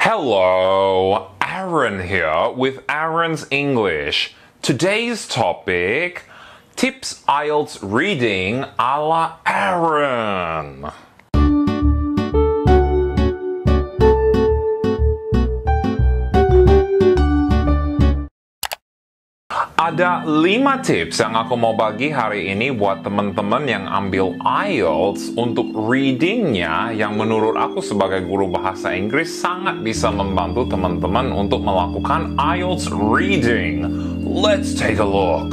Hello, Aaron here with Aaron's English. Today's topic, tips IELTS reading ala Aaron. Ada 5 tips yang aku mau bagi hari ini buat teman-teman yang ambil IELTS untuk readingnya yang menurut aku sebagai guru bahasa Inggris sangat bisa membantu teman-teman untuk melakukan IELTS reading. Let's take a look.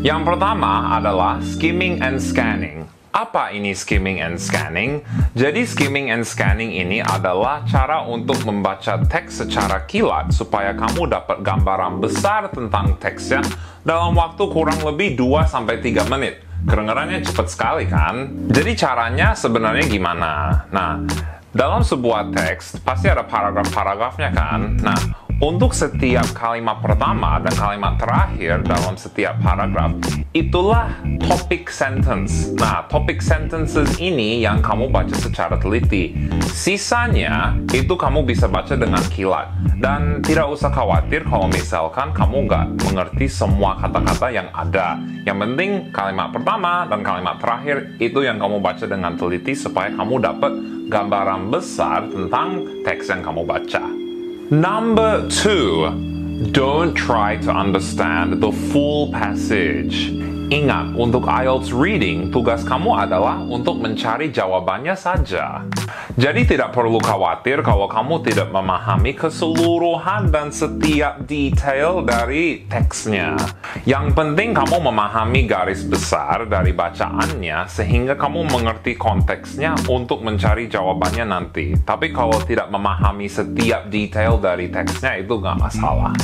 Yang pertama adalah skimming and scanning. Apa ini skimming and scanning? Jadi skimming and scanning ini adalah cara untuk membaca teks secara kilat supaya kamu dapat gambaran besar tentang teksnya dalam waktu kurang lebih 2-3 menit. Kedengarannya cepat sekali kan? Jadi caranya sebenarnya gimana? Nah, dalam sebuah teks pasti ada paragraf-paragrafnya kan? Nah, untuk setiap kalimat pertama dan kalimat terakhir dalam setiap paragraf, itulah topic sentence. Nah, topic sentences ini yang kamu baca secara teliti. Sisanya, itu kamu bisa baca dengan kilat. Dan tidak usah khawatir kalau misalkan kamu nggak mengerti semua kata-kata yang ada. Yang penting, kalimat pertama dan kalimat terakhir, itu yang kamu baca dengan teliti supaya kamu dapat gambaran besar tentang teks yang kamu baca. Number 2, don't try to understand the full passage. Ingat, untuk IELTS reading, tugas kamu adalah untuk mencari jawabannya saja. Jadi tidak perlu khawatir kalau kamu tidak memahami keseluruhan dan setiap detail dari teksnya. Yang penting kamu memahami garis besar dari bacaannya sehingga kamu mengerti konteksnya untuk mencari jawabannya nanti. Tapi kalau tidak memahami setiap detail dari teksnya itu nggak masalah.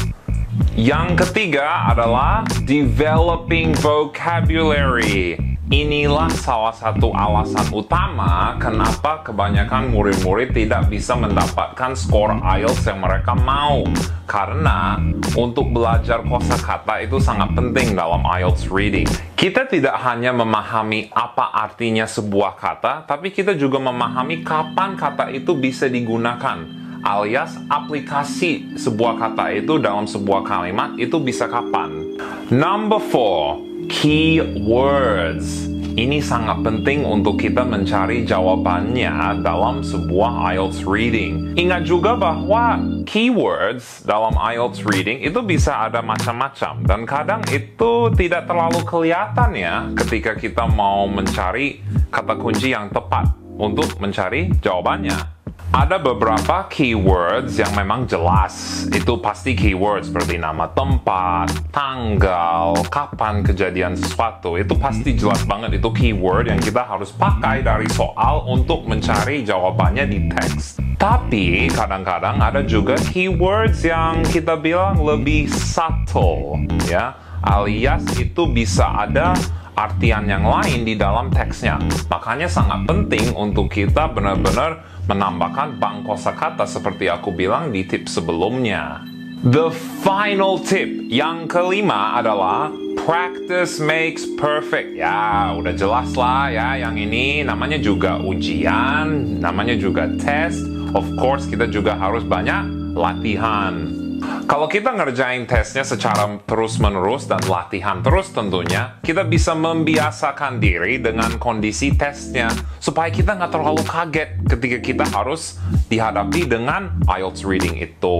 Yang ketiga adalah developing vocabulary. Inilah salah satu alasan utama kenapa kebanyakan murid-murid tidak bisa mendapatkan skor IELTS yang mereka mau. Karena untuk belajar kosakata itu sangat penting dalam IELTS reading. Kita tidak hanya memahami apa artinya sebuah kata, tapi kita juga memahami kapan kata itu bisa digunakan. Alias aplikasi sebuah kata itu dalam sebuah kalimat itu bisa kapan. Number 4, keywords. Ini sangat penting untuk kita mencari jawabannya dalam sebuah IELTS reading. Ingat juga bahwa keywords dalam IELTS reading itu bisa ada macam-macam. Dan kadang itu tidak terlalu kelihatan ya ketika kita mau mencari kata kunci yang tepat untuk mencari jawabannya. Ada beberapa keywords yang memang jelas. Itu pasti keyword seperti nama tempat, tanggal, kapan kejadian sesuatu. Itu pasti jelas banget itu keyword yang kita harus pakai dari soal untuk mencari jawabannya di teks. Tapi kadang-kadang ada juga keywords yang kita bilang lebih subtle, ya. Alias itu bisa ada artian yang lain di dalam teksnya. Makanya sangat penting untuk kita benar-benar menambahkan bank kosakata seperti aku bilang di tips sebelumnya. The final tip, yang kelima adalah practice makes perfect. Ya, udah jelas lah ya, yang ini namanya juga ujian, namanya juga test. Of course, kita juga harus banyak latihan. Kalau kita ngerjain tesnya secara terus-menerus dan latihan terus tentunya, kita bisa membiasakan diri dengan kondisi tesnya supaya kita nggak terlalu kaget ketika kita harus dihadapi dengan IELTS reading itu.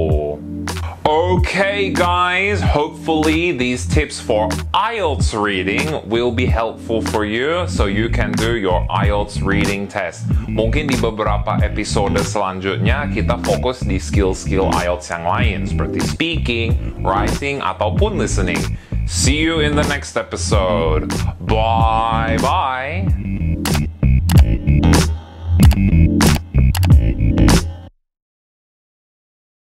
Okay guys, hopefully these tips for IELTS reading will be helpful for you so you can do your IELTS reading test. Mungkin di beberapa episode selanjutnya kita fokus di skill-skill IELTS yang lain seperti speaking, writing, ataupun listening. See you in the next episode. Bye!